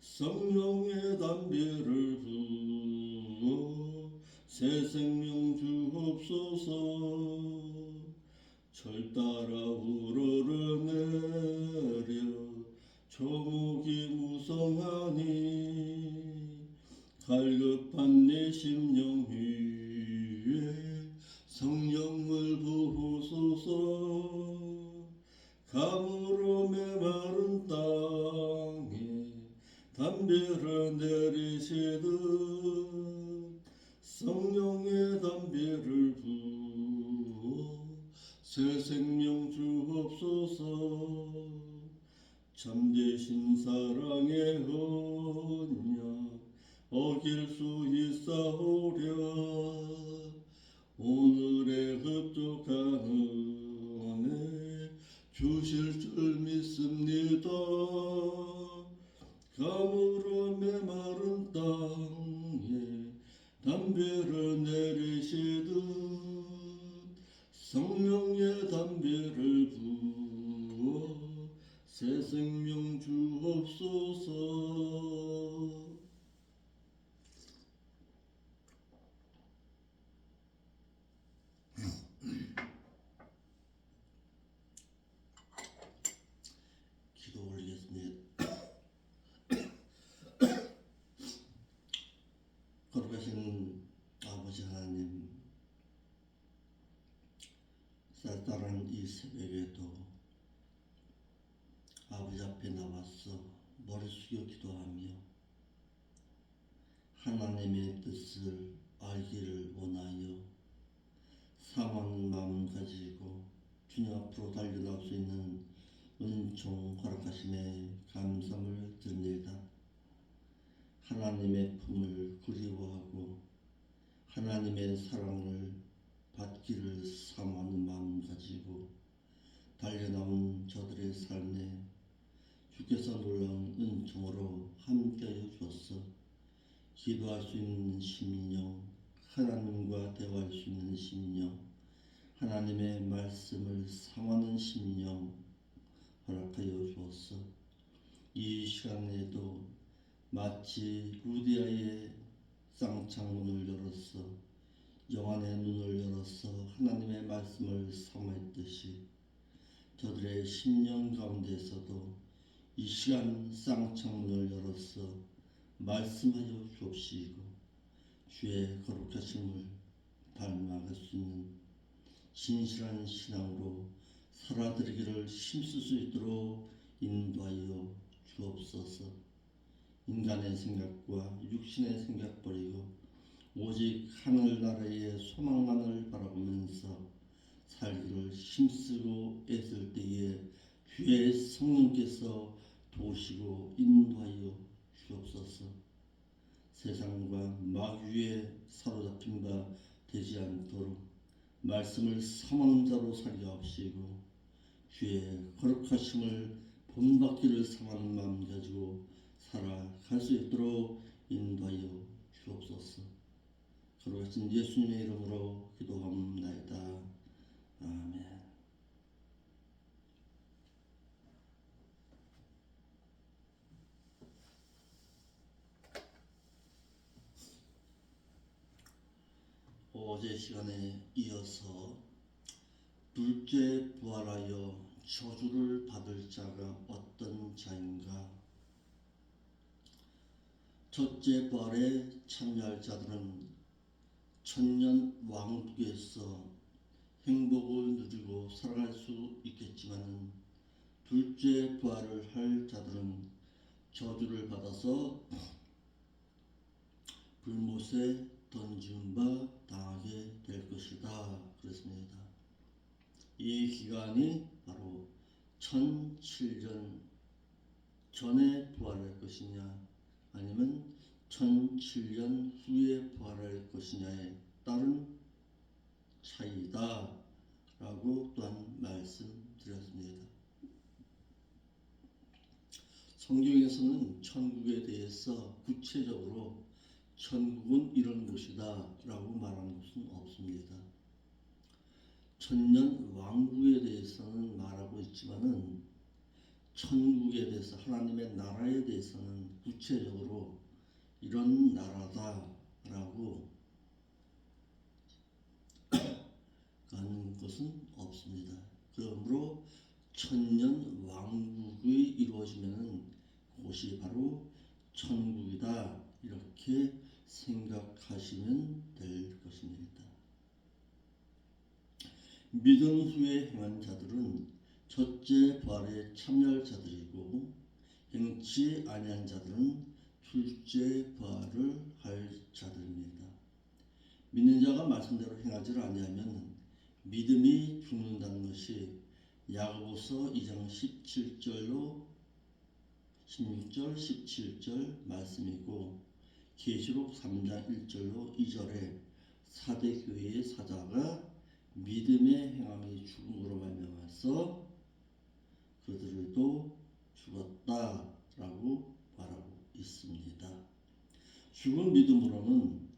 성령의 담배를 부어 새 생명 주옵소서. 철 따라 우러러내려 초목이 무성하니 갈급한 내 심령 위에 성령을 부으소서. 가물어 메마른 땅에 담배를 내리시듯 성령의 담배를 부어 새 생명 주옵소서. 참되신 사랑의 언약 어길 수 있사오랴. 오늘의 흡족한 은혜 주실 줄 믿습니다. 가물어 메마른 땅에 담배를 내리시듯 성령의 담배를 부어 새 생명 주옵소서. 기도 올리겠습니다. 거룩하신 아버지 하나님, 쌀쌀한 이 새벽에도 아버지 앞에 나와서 머리 숙여 기도하며 하나님의 뜻을 알기를 원하여 사모하는 마음 가지고 주님 앞으로 달려나올 수 있는 은총 허락하심에 감사를 드립니다. 하나님의 품을 그리워하고 하나님의 사랑을 받기를 사모하는 마음 가지고 달려나온 저들의 삶에 주께서 놀라운 은총으로 함께하여 주었어 기도할 수 있는 심령, 하나님과 대화할 수 있는 심령, 하나님의 말씀을 사모하는 심령 허락하여 주었어. 이 시간에도 마치 루디아의 쌍창문을 열어서 영안의 눈을 열어서 하나님의 말씀을 사모했듯이 저들의 심령 가운데서도 이 시간 쌍창문을 열어서 말씀하여 주옵시고 주의 거룩하심을 닮아갈 수 있는 진실한 신앙으로 살아드리기를 힘쓸 수 있도록 인도하여 주옵소서. 인간의 생각과 육신의 생각 버리고 오직 하늘나라의 소망만을 바라보면서 살기를 힘쓰고 애쓸 때에 주의 성령께서 도우시고 인도하여 주옵소서. 세상과 마귀에 사로잡힌 바 되지 않도록 말씀을 사모하는 자로 살게 하시고 주의 거룩하심을 본받기를 사모하는 마음 가지고 살아갈 수 있도록 인도하여 주옵소서. 거룩하신 예수님의 이름으로 기도합나이다. 아멘. 어제 시간에 이어서 둘째 부활하여 저주를 받을 자가 어떤 자인가? 첫째 부활에 참여할 자들은 천년 왕국에서 행복을 누리고 살아갈 수 있겠지만 둘째 부활을 할 자들은 저주를 받아서 불못에 던진 바 당하게 될 것이다. 그렇습니다. 이 기간이 바로 1007년 전에 부활할 것이냐 아니면 1007년 후에 부활할 것이냐에 따른 차이다 라고 또한 말씀드렸습니다. 성경에서는 천국에 대해서 구체적으로 천국은 이런 곳이다 라고 말하는 것은 없습니다. 천년 왕국에 대해서는 말하고 있지만은 천국에 대해서 하나님의 나라에 대해서는 구체적으로 이런 나라다라고 하는 것은 없습니다. 그러므로 천년 왕국이 이루어지면은 그것이 바로 천국이다 이렇게 생각하시면 될 것입니다. 믿음 후에 행한 자들은 첫째 부활에 참여할 자들이고 행치 아니한 자들은 둘째 부활을 할 자들입니다. 믿는 자가 말씀대로 행하지 아니하면 믿음이 죽는다는 것이 야고보서 2장 17절로 16절 17절 말씀이고 계시록 3장 1절로 2절에 사대 교회의 사자가 믿음의 행함이 죽음으로 말미암아서 그들도 죽었다라고 말하고 있습니다. 죽은 믿음으로는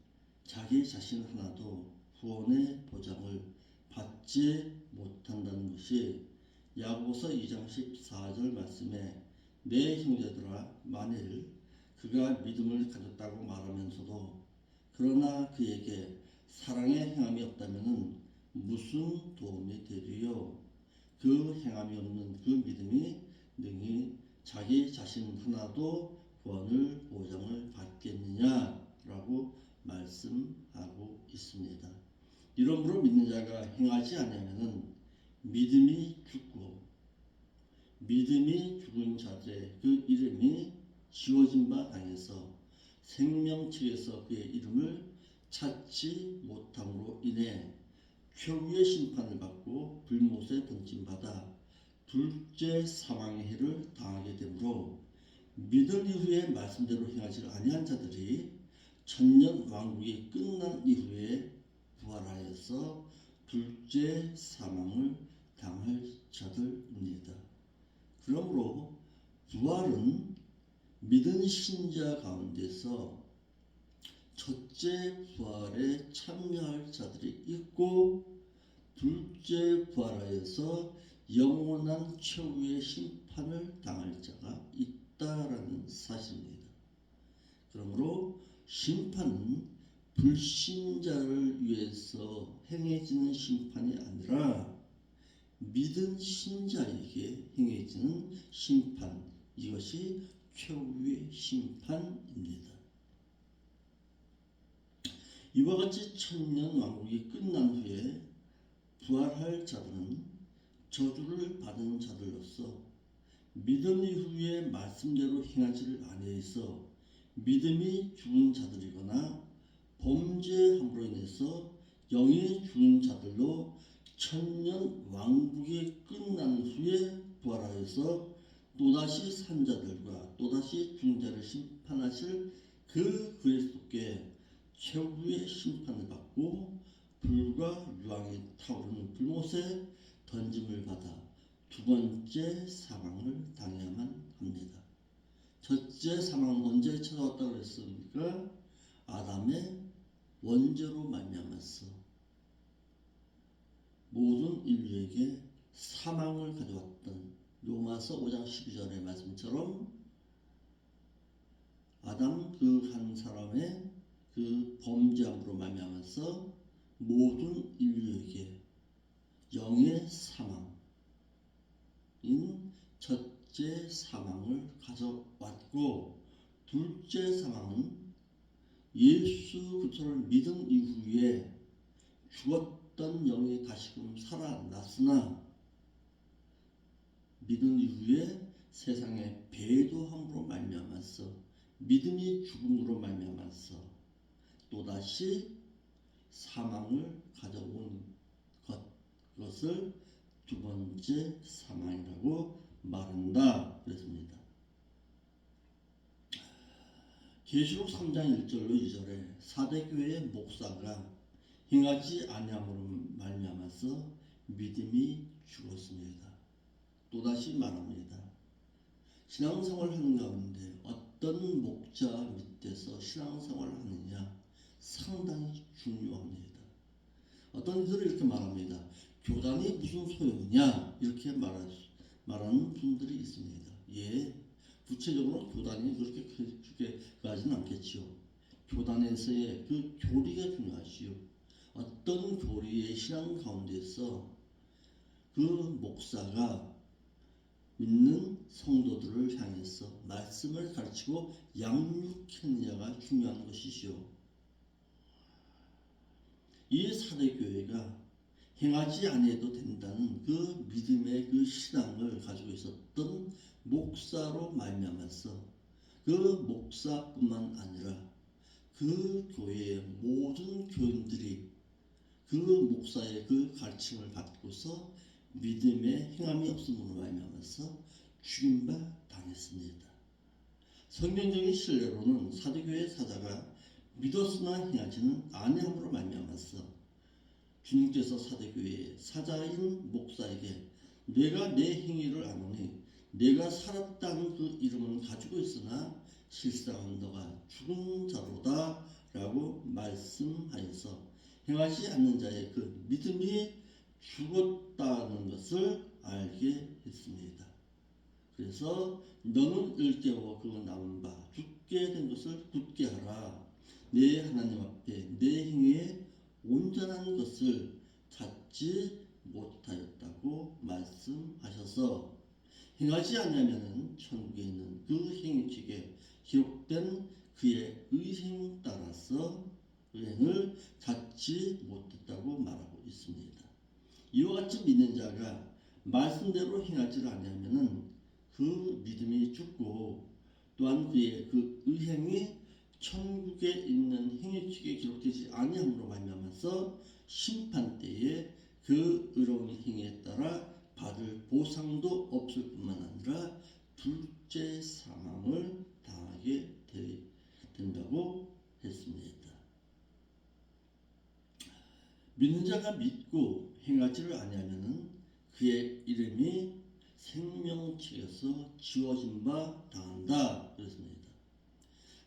자기 자신 하나도 구원의 보장을 받지 못한다는 것이 야고보서 2장 14절 말씀에 내 형제들아 만일 그가 믿음을 가졌다고 말하면서도 그러나 그에게 사랑의 행함이 없다면 무슨 도움이 되리요? 그 행함이 없는 그 믿음이 능히 자기 자신 하나도 구원을 보장을 받겠느냐라고 말씀하고 있습니다. 이러므로 믿는 자가 행하지 아니하면은 믿음이 죽고 믿음이 죽은 자들의 그 이름이 지워진 바 당해서 생명책에서 그의 이름을 찾지 못함으로 인해 최후의 심판을 받고 불못에 던짐받아 둘째 사망의 해를 당하게 되므로 믿을 이후에 말씀대로 행하지 아니한 자들이 천년 왕국이 끝난 이후에 부활하여서 둘째 사망을 당할 자들입니다. 그러므로 부활은 믿은 신자 가운데서 첫째 부활에 참여할 자들이 있고 둘째 부활하여서 영원한 최후의 심판을 당할 자가 있다라는 사실입니다. 그러므로 심판은 불신자를 위해서 행해지는 심판이 아니라 믿은 신자에게 행해지는 심판, 이것이 최후의 심판입니다. 이와 같이 천년 왕국이 끝난 후에 부활할 자들은 저주를 받은 자들로서 믿음 이후에 말씀대로 행하지를 아니해서 믿음이 죽은 자들이거나 범죄함으로 인해서 영이 죽은 자들로 천년 왕국이 끝난 후에 부활하여서 또다시 산 자들과 또다시 죽은 자를 심판하실 그 그리스도께 최후의 심판을 받고 불과 유황이 타오르는 불못에 던짐을 받아 두 번째 사망을 당해야만 합니다. 첫째 사망은 언제 찾아왔다고 그랬습니까? 아담의 원죄로 말미암았어 모든 인류에게 사망을 가져왔던 로마서 5장 12절의 말씀처럼 아담 그 한 사람의 그 범죄함으로 말미암아서 모든 인류에게 영의 사망인 첫째 사망을 가져왔고 둘째 사망은 예수 그리스도를 믿은 이후에 죽었던 영이 다시금 살아났으나 믿은 이후에 세상에 배도함으로 말미암아서 믿음이 죽음으로 말미암아서 또다시 사망을 가져온 그것을 두 번째 사망이라고 말한다 그랬습니다. 계시록 3장 1절로 2절에 사대교회의 목사가 행하지 아니함으로 말미암아서 믿음이 죽었습니다. 또다시 말합니다. 신앙생활 하는 가운데 어떤 목자 밑에서 신앙생활을 하느냐 상당히 중요합니다. 어떤 이들은 이렇게 말합니다. 교단이 무슨 소용이냐 이렇게 말하는 분들이 있습니다. 예, 구체적으로 교단이 그렇게 가지는 않겠지요. 교단에서의 그 교리가 중요하지요. 어떤 교리의 신앙 가운데서 그 목사가 믿는 성도들을 향해서 말씀을 가르치고 양육했느냐가 중요한 것이지요. 이 사대교회가 행하지 않아도 된다는 그 믿음의 그 신앙을 가지고 있었던 목사로 말미암아서 그 목사뿐만 아니라 그 교회의 모든 교인들이 그 목사의 그 가르침을 받고서 믿음의 행함이 없음으로 말미암아서 죽임바 당했습니다. 성경적인 신뢰로는 사도교회 사자가 믿었으나 행하지는 아니함으로 말미암아서 주님께서 사도교회의 사자인 목사에게 내가 내 행위를 아노니 내가 살았다는 그 이름은 가지고 있으나 실상은 너가 죽은 자로다 라고 말씀하여서 행하지 않는 자의 그 믿음이 죽었다는 것을 알게 했습니다. 그래서 너는 일깨워 그 남은 바 죽게 된 것을 굳게 하라. 내 하나님 앞에 내 행위에 온전한 것을 찾지 못하였다고 말씀하셔서 행하지 않으면 천국에 있는 그 행위책에 기록된 그의 의행 따라서 의행을 찾지 못했다고 말하고 있습니다. 이와 같이 믿는 자가 말씀대로 행하지 않으면 그 믿음이 죽고 또한 그의 그 의행이 천국에 있는 행위책에 기록되지 아니함으로 말미암아서 심판 때에 그 의로운 행위에 따라 받을 보상도 없을 뿐만 아니라 둘째 사망을 당하게 된다고 했습니다. 믿는 자가 믿고 행하지를 아니하면은 그의 이름이 생명책에서 지워진 바 당한다 그랬습니다.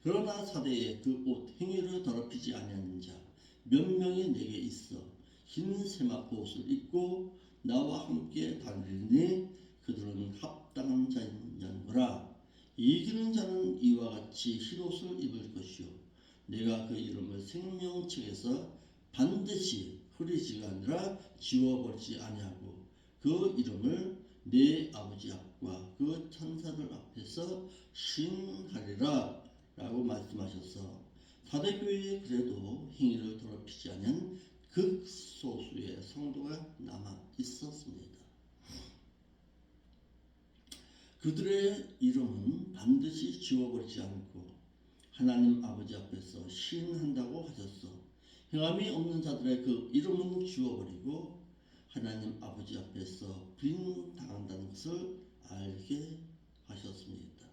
그러나 사대에 그 옷 행위를 더럽히지 아니하는 자 몇 명이 내게 있어 흰 세마포 옷을 입고 나와 함께 다니니 그들은 합당한 자인지라. 이기는 자는 이와 같이 흰 옷을 입을 것이요 내가 그 이름을 생명책에서 반드시 흐리지가 아니라 지워버리지 아니하고 그 이름을 내 아버지 앞과 그 천사들 앞에서 싱하리라 라고 말씀하셔서 사대교회에 그래도 행위를 더럽히지 않은 극소수의 성도가 남아 있었습니다. 그들의 이름은 반드시 지워버리지 않고 하나님 아버지 앞에서 시인한다고 하셨어. 행함이 없는 자들의 그 이름은 지워버리고 하나님 아버지 앞에서 부인당한다는 것을 알게 하셨습니다.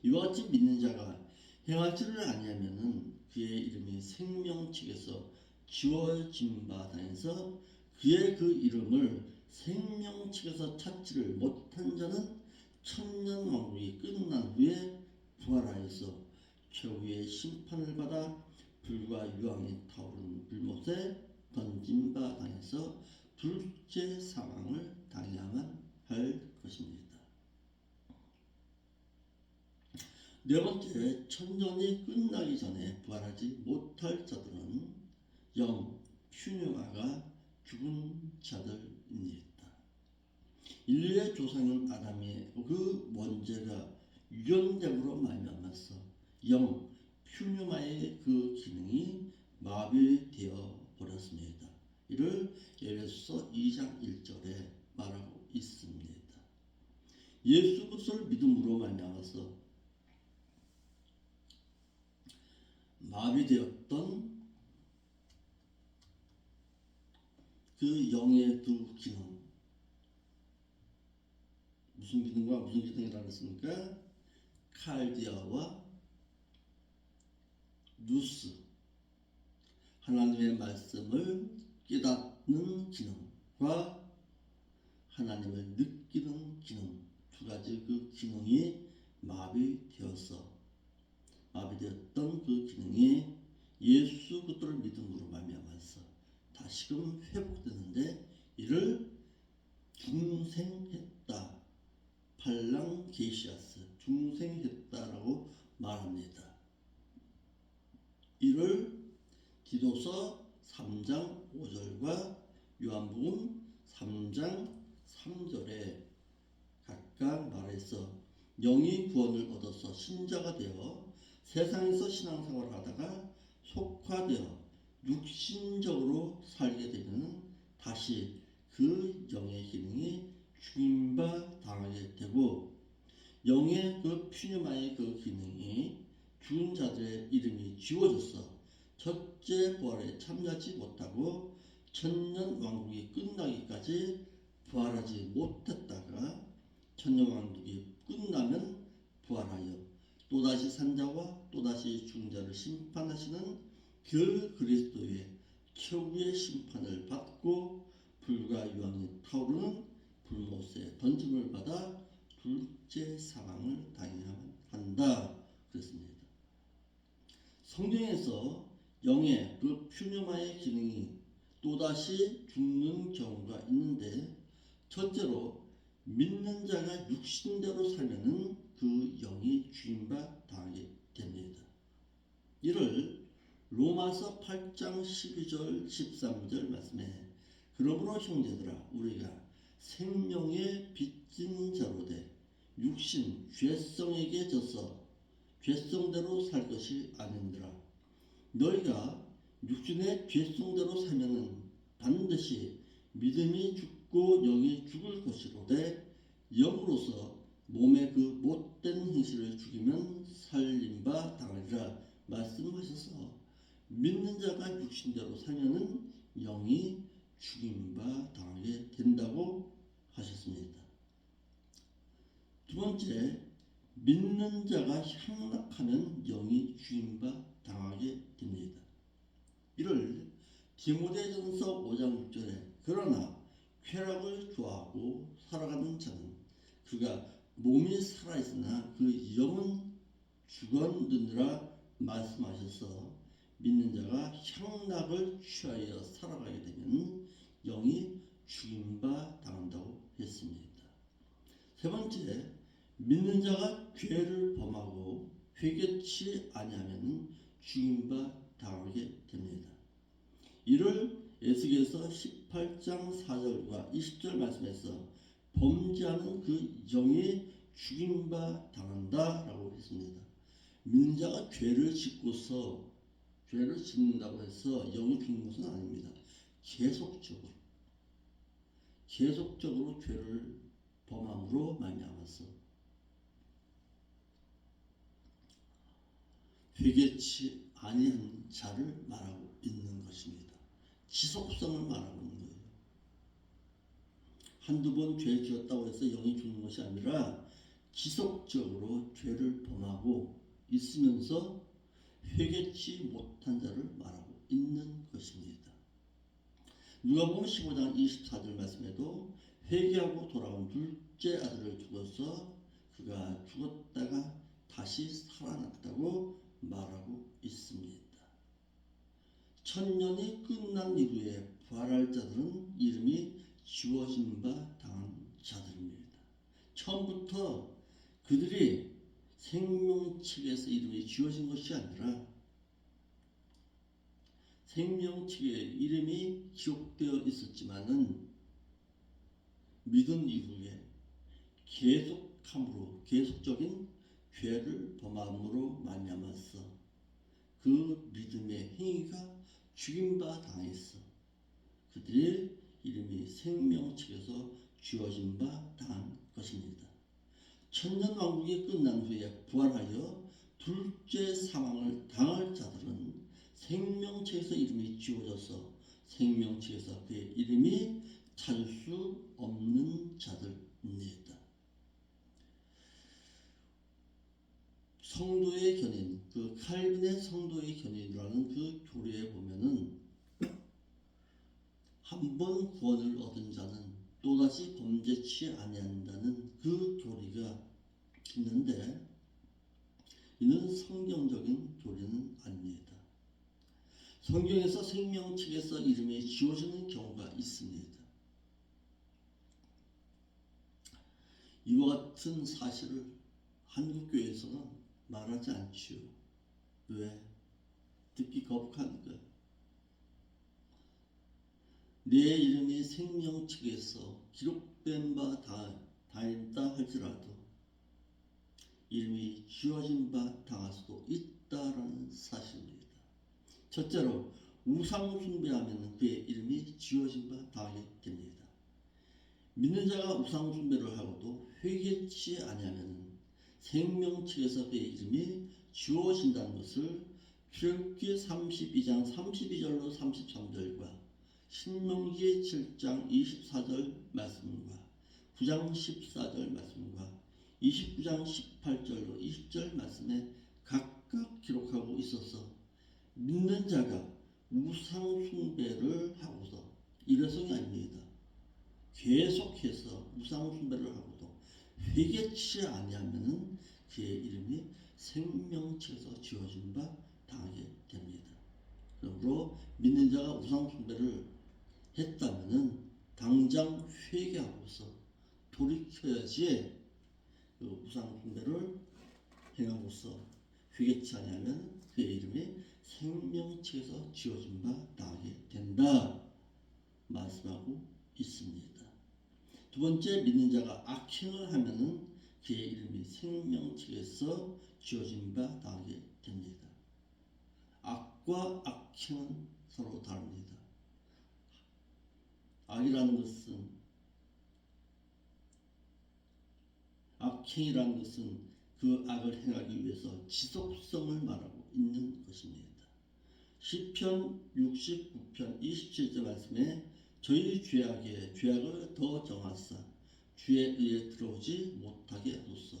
이와 같이 믿는 자가 행하지를 아니하면은 그의 이름이 생명책에서 지워진 바 당해서 그의 그 이름을 생명책에서 찾지를 못한 자는 천년왕국이 끝난 후에 부활하여서 최후의 심판을 받아 불과 유황이 타오르는 불못에 던진 바 당해서 둘째 사망을 당해야만 할 것입니다. 네 번째, 천년이 끝나기 전에 부활하지 못할 자들은 영, 퓨뉴마가 죽은 자들입니다. 인류의 조상인 아담의 그 원죄가 유전적으로 말미암아서 영, 퓨뉴마의 그 기능이 마비되어 버렸습니다. 이를 에베소서 2장 1절에 말하고 있습니다. 예수 그리스도를 믿음으로 말미암아서 마비되었던 그 영의 두 기능, 무슨 기능과 무슨 기능이라고 했습니까? 칼디아와 누스, 하나님의 말씀을 깨닫는 기능과 하나님을 느끼는 기능, 두 가지 그 기능이 마비되었던 그 기능이 예수 그리스도를 믿음으로 말미암아서 다시금 회복되는데 이를 중생했다 팔랑 게시아스 중생했다라고 말합니다. 이를 디도서 3장 5절과 요한복음 3장 3절에 각각 말해서 영이 구원을 얻어서 신자가 되어 세상에서 신앙생활을 하다가 속화되어 육신적으로 살게 되면 다시 그 영의 기능이 죽임바 당하게 되고, 영의 그 퓨뉴마의 그 기능이 죽은 자들의 이름이 지워져서 첫째 부활에 참여하지 못하고 천년 왕국이 끝나기까지 부활하지 못했다가 천년 왕국이 끝나면 부활하여 또다시 산자와 또다시 죽은 자를 심판하시는 그 그리스도의 최후의 심판을 받고 불과 유황이 타오르는 불못에 던짐을 받아 둘째 사망을 당해야 한다 그랬습니다. 성경에서 영의 그 퓨뉴마의 기능이 또다시 죽는 경우가 있는데, 첫째로 믿는 자가 육신대로 살면은 그 영이 죽임바 당하게 됩니다. 이를 로마서 8장 12절 13절 말씀에 그러므로 형제들아 우리가 생명의 빚진 자로 돼 육신 죄성에게 져서 죄성대로 살 것이 아닌들아. 너희가 육신의 죄성대로 살면은 반드시 믿음이 죽고 영이 죽을 것이로되 영으로서 몸의 그 못된 행실을 죽이면 살림바 당하리라 말씀하셔서 믿는 자가 육신대로 살면은 영이 죽임바 당하게 된다고 하셨습니다. 두 번째, 믿는 자가 향락하면 영이 죽임바 당하게 됩니다. 이를 디모데전서 5장 6절에 그러나 쾌락을 좋아하고 살아가는 자는 그가 몸이 살아있으나 그 영은 죽었느니라 말씀하셔서 믿는 자가 향락을 취하여 살아가게 되면 영이 죽임바 당한다고 했습니다. 세 번째, 믿는 자가 죄를 범하고 회개치 아니하면 죽임바 당하게 됩니다. 이를 에스겔서 18장 4절과 20절 말씀에서 범죄하는 그 영이 죽임바 당한다라고 했습니다. 믿는 자가 죄를 짓고서 죄를 짓는다고 해서 영이 죽는 것은 아닙니다. 계속적으로 죄를 범함으로 말미암아서 회개치 아니한 자를 말하고 있는 것입니다. 지속성을 말하고 있는 거예요. 한두 번 죄 지었다고 해서 영이 죽는 것이 아니라 지속적으로 죄를 범하고 있으면서 회개치 못한 자를 말하고 있는 것입니다. 누가복음 15장 24절 말씀에도 회개하고 돌아온 둘째 아들을 죽어서 그가 죽었다가 다시 살아났다고 말하고 있습니다. 천년이 끝난 이후에 부활할 자들은 이름이 지워진 바 당한 자들입니다. 처음부터 그들이 생명책에서 이름이 지워진 것이 아니라 생명책에 이름이 기록되어 있었지만은 믿은 이후에 계속적인 죄를 범함으로 말미암아서 그 믿음의 행위가 죽임바 당했어. 그들의 이름이 생명책에서 지워진 바 당한 것입니다. 천년왕국이 끝난 후에 부활하여 둘째 사망을 당할 자들은 생명책에서 이름이 지워져서 생명책에서 그의 이름이 찾을 수 없는 자들입니다. 성도의 견인, 그 칼빈의 성도의 견인이라는 그 교리에 보면은 한 번 구원을 얻은 자는 또다시 범죄치 아니한다는 그 교리가 있는데, 이는 성경적인 교리는 아닙니다. 성경에서 생명책에서 이름이 지워지는 경우가 있습니다. 이와 같은 사실을 한국교회에서는 말하지 않지요. 왜? 듣기 거북하니까. 내 이름이 생명책에서 기록된 바 다있다 할지라도 이름이 지워진 바 당할 수도 있다라는 사실입니다. 첫째로 우상 숭배하면 그의 이름이 지워진 바 당하게 됩니다. 믿는 자가 우상 숭배를 하고도 회개치 아니하면 생명책에서 그의 이름이 지워진다는 것을 출애굽기 32장 32절로 33절과 신명기 7장 24절 말씀과 9장 14절 말씀과 29장 18절로 20절 말씀에 각각 기록하고 있어서 믿는 자가 우상 숭배를 하고서 일회성이 아닙니다. 계속해서 우상 숭배를 하고도 회개치 아니하면 그의 이름이 생명책에서 지워진 바 당하게 됩니다. 그러므로 믿는 자가 우상 숭배를 했다면은 당장 회개하고서 돌이켜야지 그 우상 숭배를 행하고서 회개치 아니하면 그의 이름이 생명책에서 지워진 바 당하게 된다 말씀하고 있습니다. 두 번째, 믿는 자가 악행을 하면은 그의 이름이 생명책에서 지워진 바 당하게 됩니다. 악과 악행은 서로 다릅니다. 악행이라는 것은 그 악을 행하기 위해서 지속성을 말하고 있는 것입니다. 시편 69편 27절 말씀에 저희 죄악을 더 정하사 주의 의에 들어오지 못하게 하소서.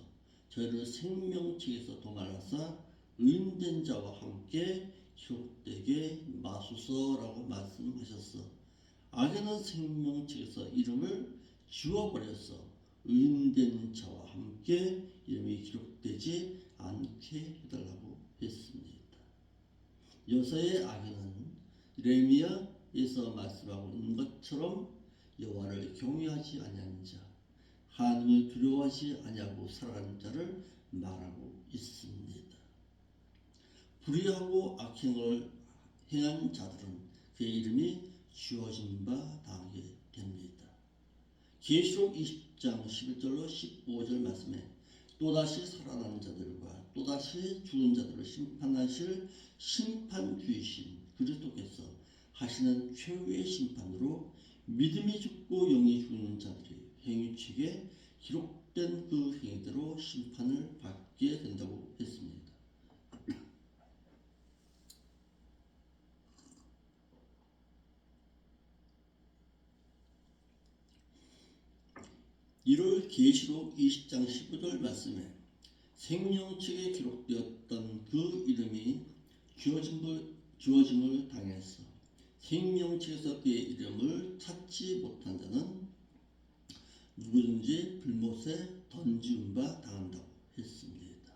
저희를 생명책에서 도말하사 의인된 자와 함께 기록되게 마소서라고 말씀하셨어. 악에는 생명책에서 이름을 지워버려서 의인된 자와 함께 이름이 기록되지 않게 해달라고 했습니다. 여서의 악에는 레미야에서 말씀하고 있는 것처럼 여호와를 경외하지 아니하는 자, 하나님을 두려워하지 아니하고 살아가는 자를 말하고 있습니다. 불의하고 악행을 행한 자들은 그의 이름이 지워진 바 당하게 됩니다. 계시록 20장 11절로 15절 말씀에 또다시 살아나는 자들과 또다시 죽은 자들을 심판하실 심판주이신 그리스도께서 하시는 최후의 심판으로 믿음이 죽고 영이 죽는 자들이 행위책에 기록된 그 행위대로 심판을 받게 된다고 했습니다. 이를 계시록 20장 15절 말씀에 생명책에 기록되었던 그 이름이 주어짐을 당해서 생명책에서 그의 이름을 찾지 못한 자는 누구든지 불못에 던지운 바 당한다고 했습니다.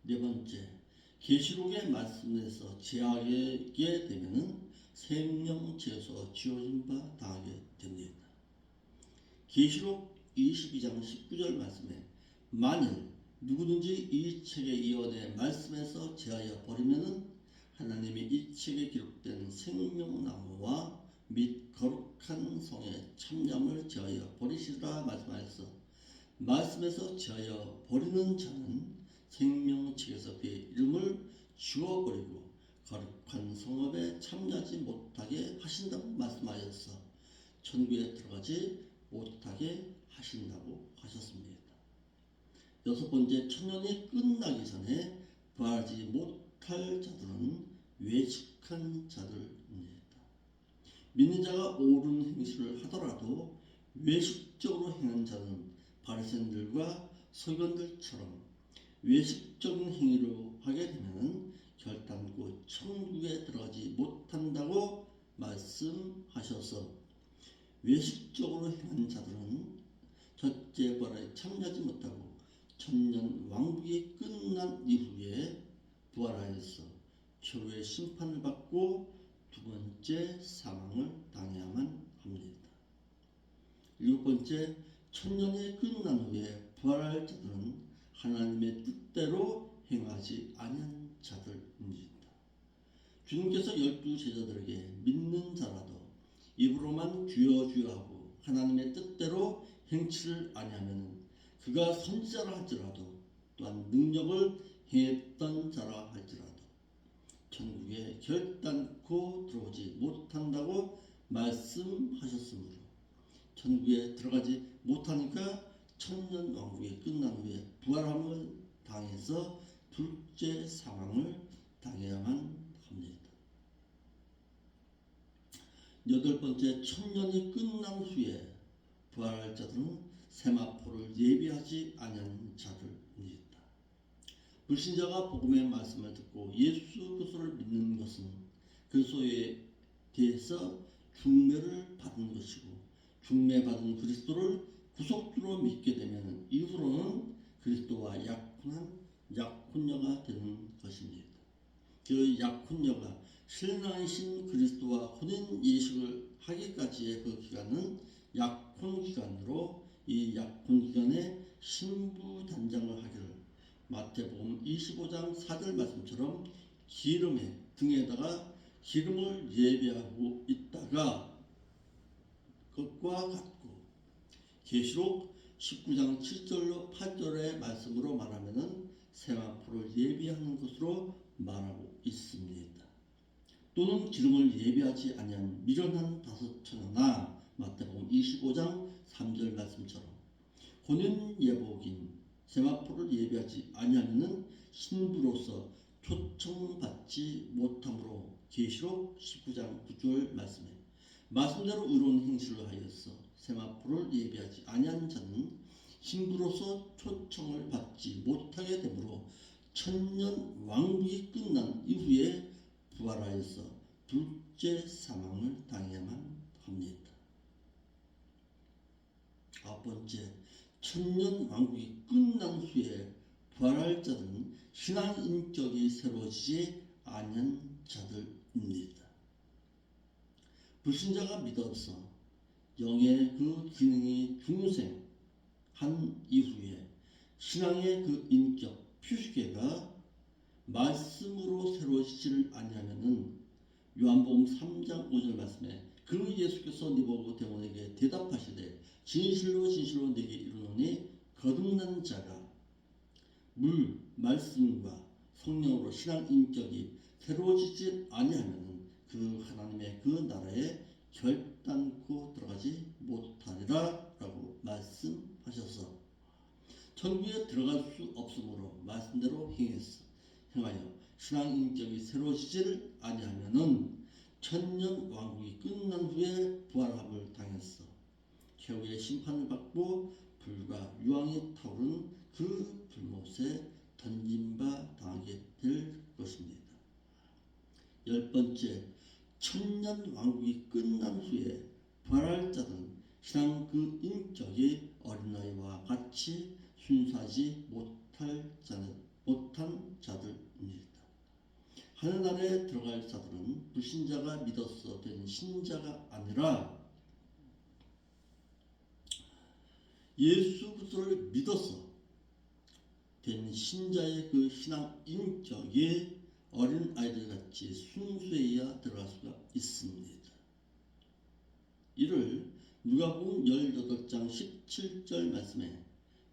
네 번째, 계시록의 말씀에서 제하게 되면은 생명책에서 지워진 바 당하게 됩니다. 계시록 22장 19절 말씀에 만일 누구든지 이 책의 예언의 말씀에서 제하여 버리면은 하나님이 이 책에 기록된 생명나무와 및 거룩한 성의 참잠을 제하여 버리시라 말씀하였어. 말씀에서 제하여 버리는 자는 생명책에서 그의 이름을 지워버리고 거룩한 성읍에 참여하지 못하게 하신다고 말씀하였어. 천국에 들어가지 못하게 하신다고 하셨습니다. 여섯 번째, 천년이 끝나기 전에 부활하지 못할 자들은 외식한 자들입니다. 믿는 자가 옳은 행실을 하더라도 외식적으로 행한 자는 바리새인들과 서기관들처럼 외식적인 행위로 하게 되면 결단코 천국에 들어가지 못한다고 말씀하셔서 외식적으로 행한 자들은 첫째 부활에 참여하지 못하고 천년 왕국이 끝난 이후에 부활하여서 최후의 심판을 받고 두 번째 사망을 당해야만 합니다. 일곱 번째, 천년이 끝난 후에 부활할 자들은 하나님의 뜻대로 행하지 아니한 자들입니다. 주님께서 12제자들에게 믿는 자라도 입으로만 주여 주여 하고 하나님의 뜻대로 행치를 아니하면 그가 선지자라 할지라도 또한 능력을 행했던 자라 할지라도 천국에 결단코 들어오지 못한다고 말씀하셨으므로 천국에 들어가지 못하니까 천년왕국이 끝난 후에 부활함을 당해서 둘째 사망을 당해야만 합니다. 여덟 번째, 천년이 끝난 후에 부활할 자들은 세마포를 예비하지 아니한 자들입니다. 불신자가 복음의 말씀을 듣고 예수 그리스도를 믿는 것은 그리스도에 대해서 중매를 받은 것이고 중매받은 그리스도를 구속주로 믿게 되면 이후로는 그리스도와 약혼녀가 되는 것입니다. 그 약혼녀가 신랑이신 그리스도와 혼인 예식을 하기까지의 그 기간은 약혼 기간으로 이 약혼 기간에 신부 단장을 하기를 마태복음 25장 4절 말씀처럼 기름에 등에다가 기름을 예비하고 있다가 것과 같고 계시록 19장 7절로 8절의 말씀으로 말하면은 세마포를 예비하는 것으로 말하고 있습니다. 또는 기름을 예비하지 아니한 미련한 다섯 처녀나 마태복음 25장 3절 말씀처럼 혼인 예복인 세마포를 예비하지 아니하면은 신부로서 초청받지 못함으로 계시록 19장 9절 말씀대로 의로운 행실을 하여서 세마포를 예비하지 아니한 자는 신부로서 초청을 받지 못하게 되므로 천년 왕국이 끝난 이후에 부활하여서 둘째 사망을 당해야만 합니다. 아홉 번째, 천년 왕국이 끝난 후에 부활할 자들은 신앙 인격이 새로워지지 아니한 자들입니다. 불신자가 믿어서 영의 그 기능이 중생한 이후에 신앙의 그 인격 표시계가 말씀으로 새로워지지를 아니하면은 요한복음 3장 5절 말씀에 그 예수께서 니고고 데몬에게 대답하시되 진실로 진실로 내게 이르노니 거듭난 자가 물 말씀과 성령으로 신앙 인격이 새로워지지 아니하면은 그 하나님의 그 나라에 결단코 들어가지 못하리라 라고 말씀하셔서 천국에 들어갈 수 없으므로 말씀대로 행하여 신앙 인격이 새로워지지를 아니하면은 천년 왕국이 끝난 후에 부활함을 당했어 최후의 심판을 받고 불과 유황이 타오른 그 불못에 던진 바 당하게 될 것입니다. 열 번째, 천년 왕국이 끝난 후에 부활할 자들은 신앙 그 인격이 어린아이와 같이 순수하지 못한 자들입니다. 하늘나라에 들어갈 자들은 불신자가 믿어서 된 신자가 아니라 예수 그리스도를 믿어서 된 신자의 그 신앙 인격이 어린 아이들 같이 순수해야 들어갈 수가 있습니다. 이를 누가복음 18장 17절 말씀에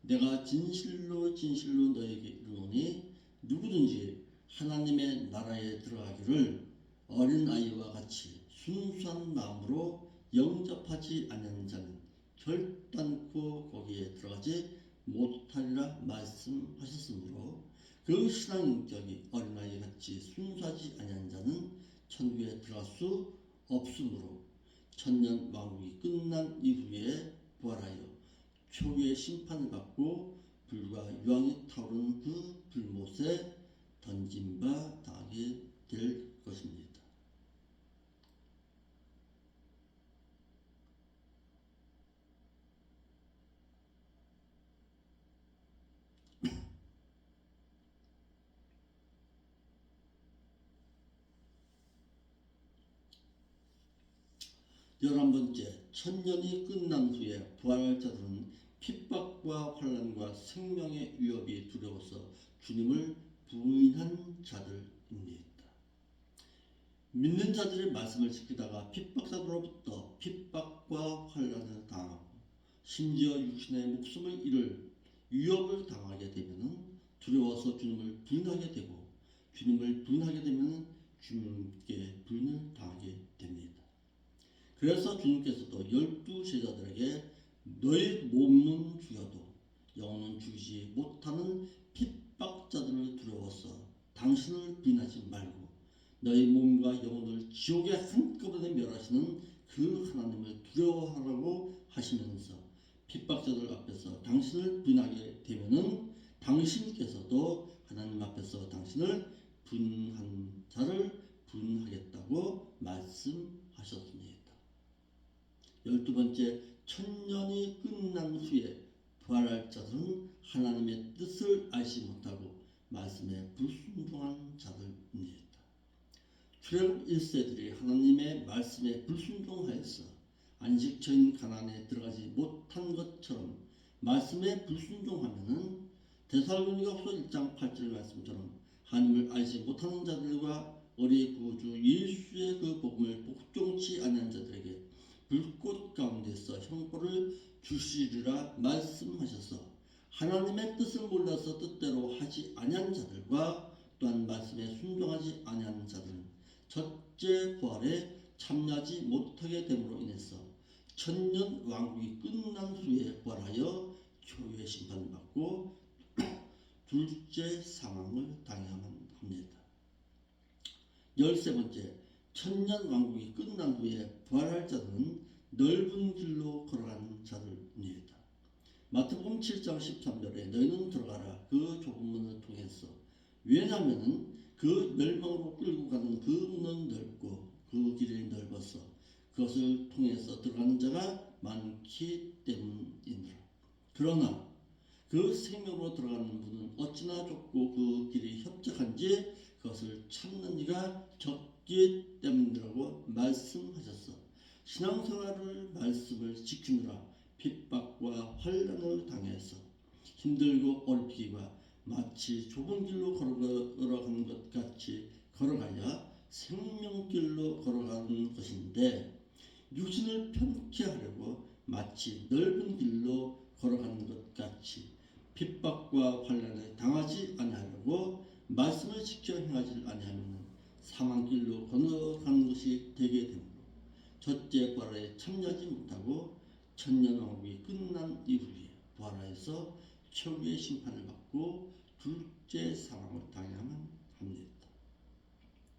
내가 진실로 진실로 너에게 이르노니 누구든지 하나님의 나라에 들어가기를 어린아이와 같이 순수한 마음으로 영접하지 않는 자는 결단코 거기에 들어가지 못하리라 말씀하셨으므로 그 신앙 인격이 어린아이 같이 순수하지 아니한 자는 천국에 들어갈 수 없으므로 천년 왕국이 끝난 이후에 부활하여 초유의 심판을 받고 불과 유황이 타오르는 그 불못에 던진 바 당하게 될 것입니다. 열한 번째, 천년이 끝난 후에 부활할 자들은 핍박과 환난과 생명의 위협이 두려워서 주님을 부인한 자들입니다. 믿는 자들의 말씀을 지키다가 핍박자들로부터 핍박과 환난을 당하고 심지어 육신의 목숨을 잃을 위협을 당하게 되면 두려워서 주님을 부인하게 되고 주님을 부인하게 되면 주님께 부인을 당하게 됩니다. 그래서 주님께서도 12제자들에게 너희 몸은 죽여도 영혼은 죽이지 못하는 핍박자들을 두려워서 당신을 부인하지 말고 너희 몸과 영혼을 지옥에 한꺼번에 멸하시는 그 하나님을 두려워하라고 하시면서 핍박자들 앞에서 당신을 부인하게 되면은 당신께서도 하나님 앞에서 당신을 부인한 자를 부인하겠다고 말씀하셨습니다. 12번째, 천년이 끝난 후에 부활할 자들은 하나님의 뜻을 알지 못하고 말씀에 불순종한 자들입니다. 출애굽 1세들이 하나님의 말씀에 불순종하여서 안식처인 가나안에 들어가지 못한 것처럼 말씀에 불순종하면은 데살로니가후서 1장 8절 말씀처럼 하나님을 알지 못하는 자들과 우리 구주 예수의 그 복음을 복종치 않은 자들에게 불꽃 가운데서 형벌을 주시리라 말씀하셔서 하나님의 뜻을 몰라서 뜻대로 하지 아니한 자들과 또한 말씀에 순종하지 아니한 자들은 첫째 부활에 참여하지 못하게 됨으로 인해서 천년 왕국이 끝난 후에 부활하여 교회 심판을 받고 둘째 사망을 당해야만 합니다. 13번째, 천년 왕국이 끝난 후에 부활할 자들은 넓은 길로 걸어가는 자들입니다. 마태복음 7장 13절에 너희는 들어가라 그 좁은 문을 통해서 왜냐하면 그 멸망으로 끌고 가는 그 문은 넓고 그 길이 넓어서 그것을 통해서 들어가는 자가 많기 때문이니라. 그러나 그 생명으로 들어가는 문은 어찌나 좁고 그 길이 협착한지 그것을 찾는 이가 적기 때문이라고 말씀하셨어. 신앙생활을 말씀을 지키느라 핍박과 환난을 당해서 힘들고 어렵기가 마치 좁은 길로 걸어가는 것 같이 걸어가야 생명길로 걸어가는 것인데 육신을 편케 하려고 마치 넓은 길로 걸어가는 것 같이 핍박과 환난을 당하지 아니하려고 말씀을 지켜 행하지 아니하면 사망길로 건너가는 것이 되게 되므로 첫째 부활에 참여하지 못하고 천년왕국이 끝난 이후에 부활하여서 최후의 심판을 받고 둘째 사망을 당해야만 합니다.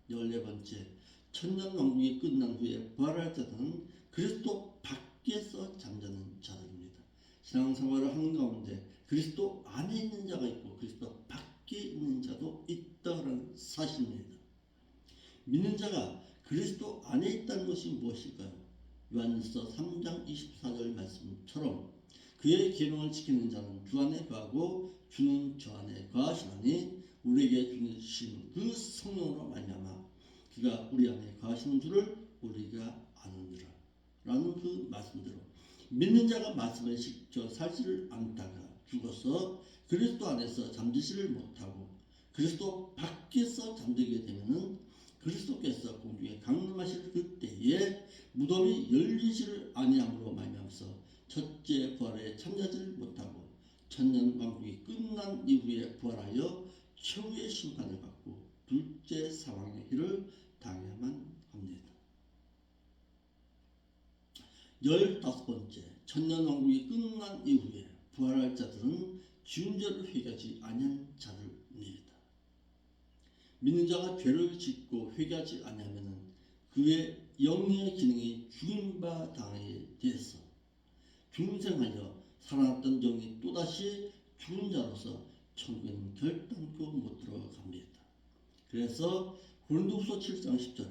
14번째, 천년왕국이 끝난 후에 부활할 자들은 그리스도 밖에서 잠자는 자들입니다. 신앙생활을 하는 가운데 그리스도 안에 있는 자가 있고 그리스도 밖에 있는 자도 있다는 사실입니다. 믿는 자가 그리스도 안에 있다는 것이 무엇일까요? 요한일서 3장 24절 말씀처럼 그의 계명을 지키는 자는 주 안에 거하고 주는 저 안에 거하시나니 우리에게 주신 그 성령으로 말미암아 그가 우리 안에 거하시는 줄을 우리가 아느니라 라는 그 말씀대로 믿는 자가 말씀을 지켜 살지를 않다가 죽어서 그리스도 안에서 잠드시를 못하고 그리스도 밖에서 잠들게 되면은 그리스도께서 공중에 강림하실 그때에 무덤이 열리지를 아니함으로 말미암아서 첫째 부활에 참여하지를 못하고 천년 왕국이 끝난 이후에 부활하여 최후의 심판을 받고 둘째 사망의 길을 당해야만 합니다. 15번째, 천년 왕국이 끝난 이후에 부활할 자들은 지은 죄를 회개하지 아니한 자들입니다. 믿는 자가 죄를 짓고 회개하지 아니하면 그의 영의 기능이 죽임 바 당하게 되어서 중생하여 살아났던 영이 또다시 죽은 자로서 천국에는 결단코 못 들어갑니다. 그래서 고린도후서 7장 10절에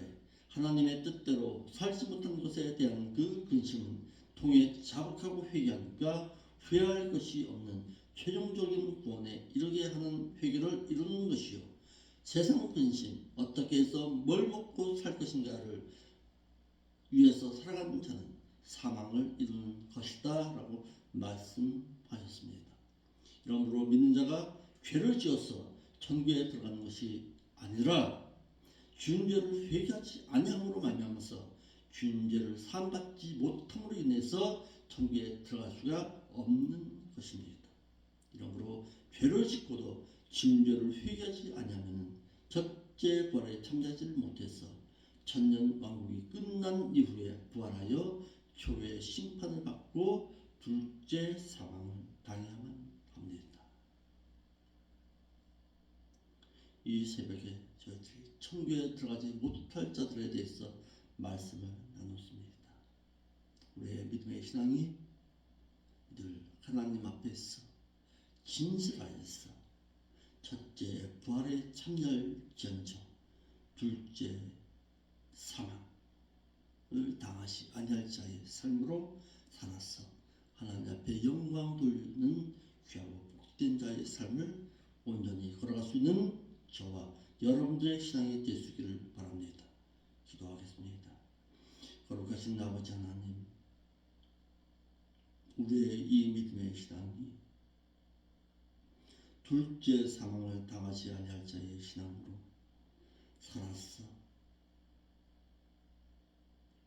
하나님의 뜻대로 살지 못한 것에 대한 그 근심은 통해 자복하고 회개하니까 후회할 것이 없는 최종적인 구원에 이르게 하는 회개를 이루는 것이요 세상 근심 어떻게 해서 뭘 먹고 살 것인가를 위해서 살아가는 자는 사망을 이루는 것이다 라고 말씀하셨습니다. 하셨습니다. 이러므로 믿는 자가 죄를 지어서 천국에 들어가는 것이 아니라 주인 죄를 회개하지 아니함으로 말미암아서 주인 죄를 사함받지 못함으로 인해서 천국에 들어갈 수가 없는 것입니다. 이러므로 죄를 짓고도 주인 죄를 회개하지 아니하면 첫째 부활에 참여하지 못해서 천년 왕국이 끝난 이후에 부활하여 교회의 심판을 받고 둘째 사망을 당해야만 합니다. 이 새벽에 저희들이 천국에 들어가지 못할 자들에 대해서 말씀을 나눴습니다. 우리의 믿음의 신앙이 늘 하나님 앞에서 진실하여서 첫째 부활에 참여할지언정 둘째 사망을 당하시 아니할 자의 삶으로 살아서 하나님 앞에 영광 돌리는 귀하고 복된 자의 삶을 온전히 걸어갈 수 있는 저와 여러분들의 신앙이 되시기를 바랍니다. 기도하겠습니다. 거룩하신 아버지 하나님, 우리의 이 믿음의 신앙이 둘째 사망을 당하지 아니할 자의 신앙으로 살아서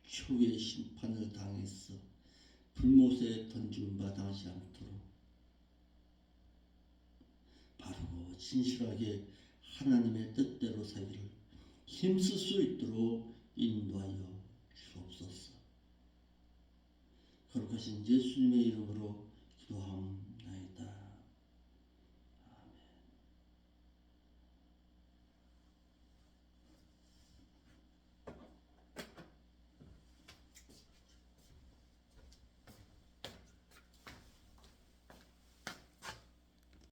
초의 심판을 당해서 불못에 던짐 받지 않도록 바르고 진실하게 하나님의 뜻대로 살기를 힘쓸 수 있도록 인도하여 주옵소서. 거룩하신 예수님의 이름으로 기도함